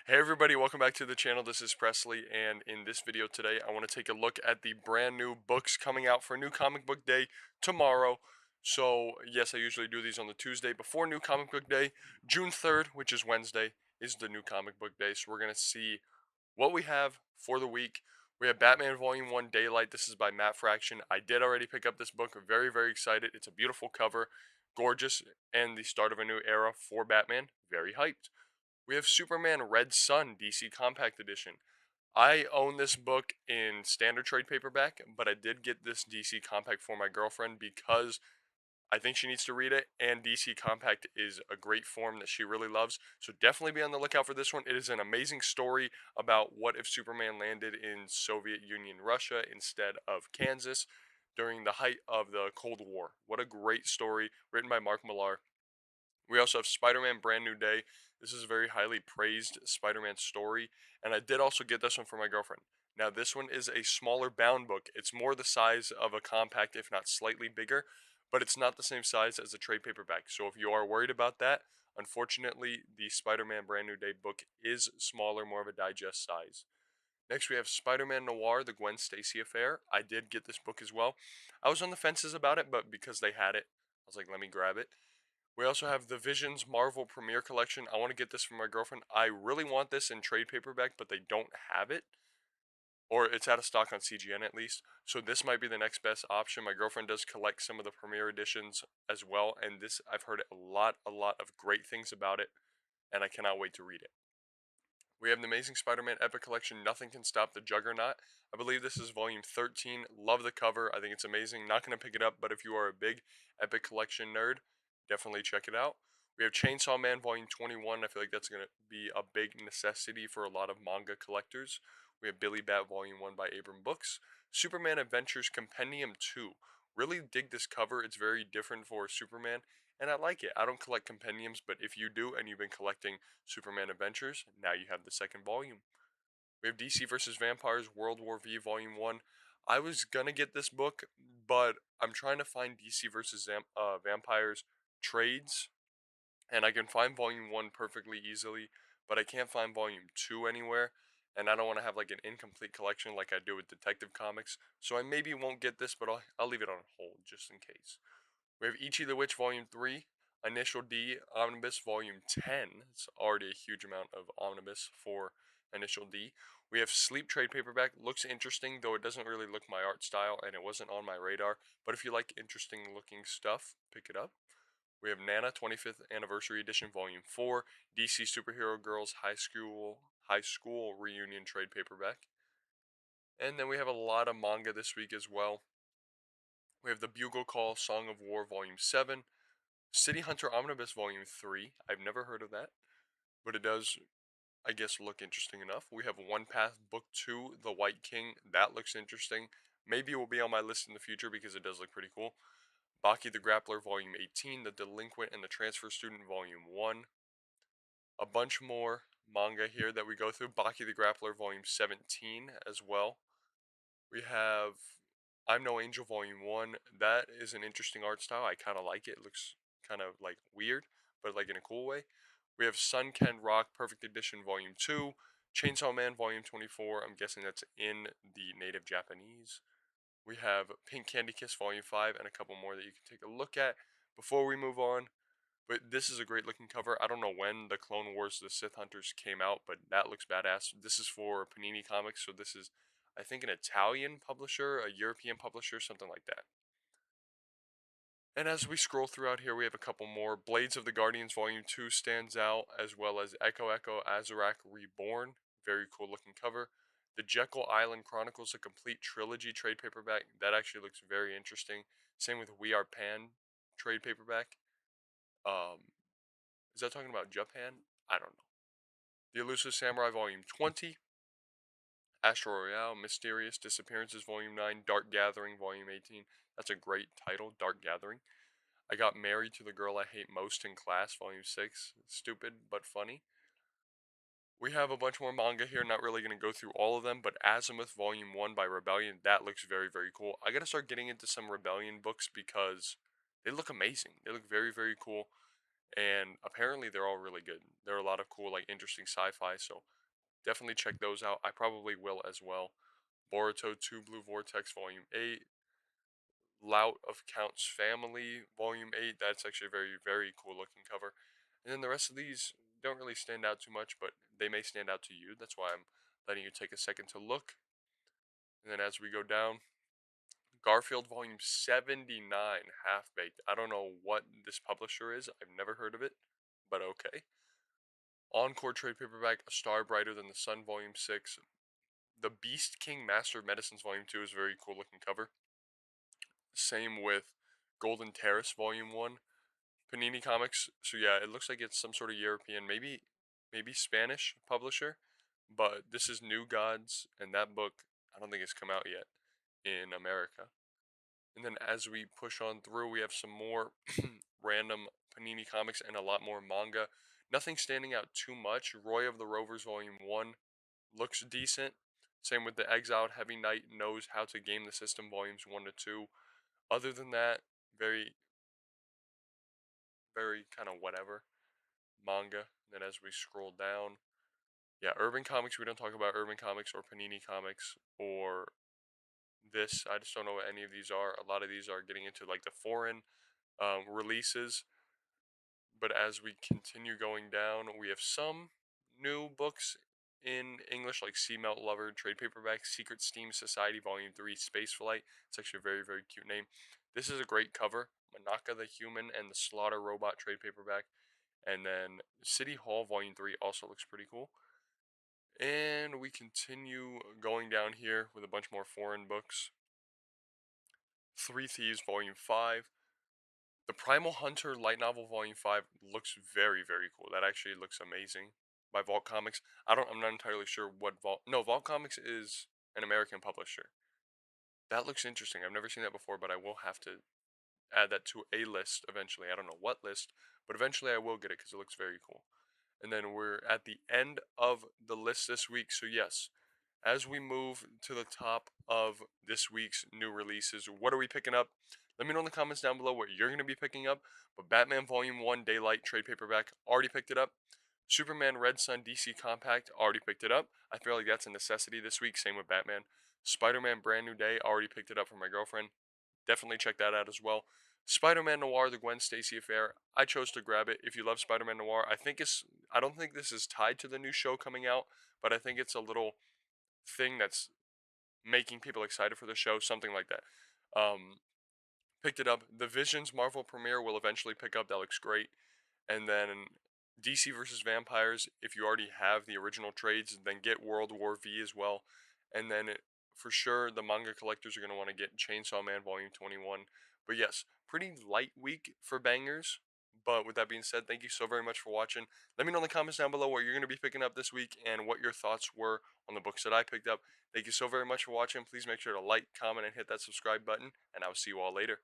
Hey everybody, welcome back to the channel. This is Presley, and in this video today, I want to take a look at the brand new books coming out for New Comic Book Day tomorrow. So, yes, I usually do these on the Tuesday before New Comic Book Day. June 3rd, which is Wednesday, is the New Comic Book Day. So, we're going to see what we have for the week. We have Batman Volume 1 Daylight. This is by Matt Fraction. I did already pick up this book. I'm very, very excited. It's a beautiful cover, gorgeous, and the start of a new era for Batman. Very hyped. We have Superman Red Sun DC Compact Edition. I own this book in standard trade paperback, but I did get this DC Compact for my girlfriend because I think she needs to read it, and DC Compact is a great form that she really loves. So definitely be on the lookout for this one. It is an amazing story about what if Superman landed in Soviet Union Russia instead of Kansas during the height of the Cold War. What a great story, written by Mark Millar. We also have Spider-Man Brand New Day. This is a very highly praised Spider-Man story, and I did also get this one for my girlfriend. Now, this one is a smaller bound book. It's more the size of a compact, if not slightly bigger, but it's not the same size as a trade paperback. So if you are worried about that, unfortunately, the Spider-Man Brand New Day book is smaller, more of a digest size. Next, we have Spider-Man Noir, the Gwen Stacy affair. I did get this book as well. I was on the fences about it, but because they had it, I was like, let me grab it. We also have the Visions Marvel Premiere Collection. I want to get this for my girlfriend. I really want this in trade paperback, but they don't have it. Or it's out of stock on CGN at least. So this might be the next best option. My girlfriend does collect some of the premiere editions as well. And this, I've heard a lot of great things about it. And I cannot wait to read it. We have the Amazing Spider-Man Epic Collection, Nothing Can Stop the Juggernaut. I believe this is volume 13. Love the cover. I think it's amazing. Not going to pick it up, but if you are a big Epic Collection nerd, definitely check it out. We have Chainsaw Man volume 21. I feel like that's going to be a big necessity for a lot of manga collectors. We have Billy Bat volume 1 by Abram Books. Superman Adventures Compendium 2. Really dig this cover. It's very different for Superman, and I like it. I don't collect compendiums, but if you do and you've been collecting Superman Adventures, now you have the second volume. We have DC vs. Vampires World War V Volume 1. I was gonna get this book, but I'm trying to find DC vs. Vampires trades, and I can find Volume 1 perfectly easily, but I can't find Volume 2 anywhere, and I don't want to have like an incomplete collection like I do with Detective Comics, so I maybe won't get this, but I'll leave it on hold just in case. We have Ichi the Witch Volume 3, Initial D, Omnibus Volume 10. It's already a huge amount of Omnibus for Initial D. We have Sleep Trade Paperback. Looks interesting, though it doesn't really look my art style, and it wasn't on my radar. But if you like interesting looking stuff, pick it up. We have Nana 25th Anniversary Edition Volume 4, DC Superhero Girls High School Reunion Trade Paperback. And then we have a lot of manga this week as well. We have the Bugle Call Song of War Volume 7, City Hunter Omnibus Volume 3. I've never heard of that, but it does, I guess, look interesting enough. We have One Path Book 2, The White King. That looks interesting. Maybe it will be on my list in the future because it does look pretty cool. Baki the Grappler Volume 18, The Delinquent and the Transfer Student Volume 1. A bunch more manga here that we go through. Baki the Grappler Volume 17 as well. We have I'm No Angel Volume 1. That is an interesting art style. I kind of like it. It looks kind of like weird, but like in a cool way. We have Sun Ken Rock Perfect Edition Volume 2. Chainsaw Man Volume 24. I'm guessing that's in the native Japanese. We have Pink Candy Kiss Volume 5 and a couple more that you can take a look at before we move on. But this is a great looking cover. I don't know when the Clone Wars The Sith Hunters came out, but that looks badass. This is for Panini Comics, so this is, I think, an Italian publisher, a European publisher, something like that. And as we scroll throughout here, we have a couple more. Blades of the Guardians Volume 2 stands out, as well as Echo Azarak Reborn. Very cool looking cover. The Jekyll Island Chronicles, a complete trilogy trade paperback. That actually looks very interesting. Same with We Are Pan trade paperback. Um, is that talking about Japan? I don't know. The Elusive Samurai Volume 20. Astro Royale, Mysterious Disappearances Volume 9. Dark Gathering Volume 18. That's a great title, Dark Gathering. I Got Married to the Girl I Hate Most in Class, Volume 6. Stupid, but funny. We have a bunch more manga here, not really going to go through all of them, but Azimuth Volume 1 by Rebellion, that looks very, very cool. I gotta start getting into some Rebellion books because they look amazing. They look very, very cool, and apparently they're all really good. There are a lot of cool, like interesting sci-fi, so definitely check those out. I probably will as well. Boruto 2 Blue Vortex Volume 8, Lout of Count's Family Volume 8. That's actually a very, very cool looking cover. And then the rest of these don't really stand out too much, but they may stand out to you. That's why I'm letting you take a second to look. And then as we go down, Garfield Volume 79, Half Baked. I don't know what this publisher is. I've never heard of it, but okay. Encore trade paperback, A Star Brighter Than the Sun Volume 6. The Beast King Master of Medicines Volume 2 is a very cool looking cover. Same with Golden Terrace Volume 1. Panini Comics. So yeah, it looks like it's some sort of European, maybe Spanish publisher, but this is New Gods, and that book I don't think it's come out yet in America. And then as we push on through, we have some more random Panini Comics and a lot more manga. Nothing standing out too much. Roy of the Rovers Volume 1 looks decent. Same with The Exiled Heavy Knight Knows How to Game the System Volumes 1 to 2. Other than that, very, very kind of whatever manga. Then as we scroll down, yeah, Urban Comics, we don't talk about Urban Comics or Panini Comics or this. I just don't know what any of these are. A lot of these are getting into like the foreign releases. But as we continue going down, we have some new books in English, like Sea Melt Lover, trade paperback, Secret Steam Society, Volume 3, Space Flight. It's actually a very, very cute name. This is a great cover. Manaka the Human and the Slaughter Robot trade paperback. And then City Hall, Volume 3 also looks pretty cool. And we continue going down here with a bunch more foreign books. Three Thieves, Volume 5. The Primal Hunter light novel volume 5 looks very, very cool. That actually looks amazing by Vault Comics. I'm not entirely sure what Vault Comics is an American publisher. That looks interesting. I've never seen that before, but I will have to add that to a list eventually. I don't know what list, but eventually I will get it because it looks very cool. And then we're at the end of the list this week. So yes, as we move to the top of this week's new releases, what are we picking up? Let me know in the comments down below what you're going to be picking up. But Batman Volume 1 Daylight trade paperback, already picked it up. Superman Red Sun DC Compact, already picked it up. I feel like that's a necessity this week. Same with Batman. Spider-Man Brand New Day, already picked it up for my girlfriend. Definitely check that out as well. Spider-Man Noir, the Gwen Stacy affair. I chose to grab it. If you love Spider-Man Noir, I don't think this is tied to the new show coming out, but I think it's a little thing that's making people excited for the show, something like that. Um, Picked it up. The Visions Marvel premiere will eventually pick up. That looks great. And then DC versus Vampires. If you already have the original trades, then get World War V as well. And then for sure, the manga collectors are going to want to get Chainsaw Man Volume 21. But yes, pretty light week for bangers. But with that being said, thank you so very much for watching. Let me know in the comments down below what you're going to be picking up this week and what your thoughts were on the books that I picked up. Thank you so very much for watching. Please make sure to like, comment, and hit that subscribe button. And I will see you all later.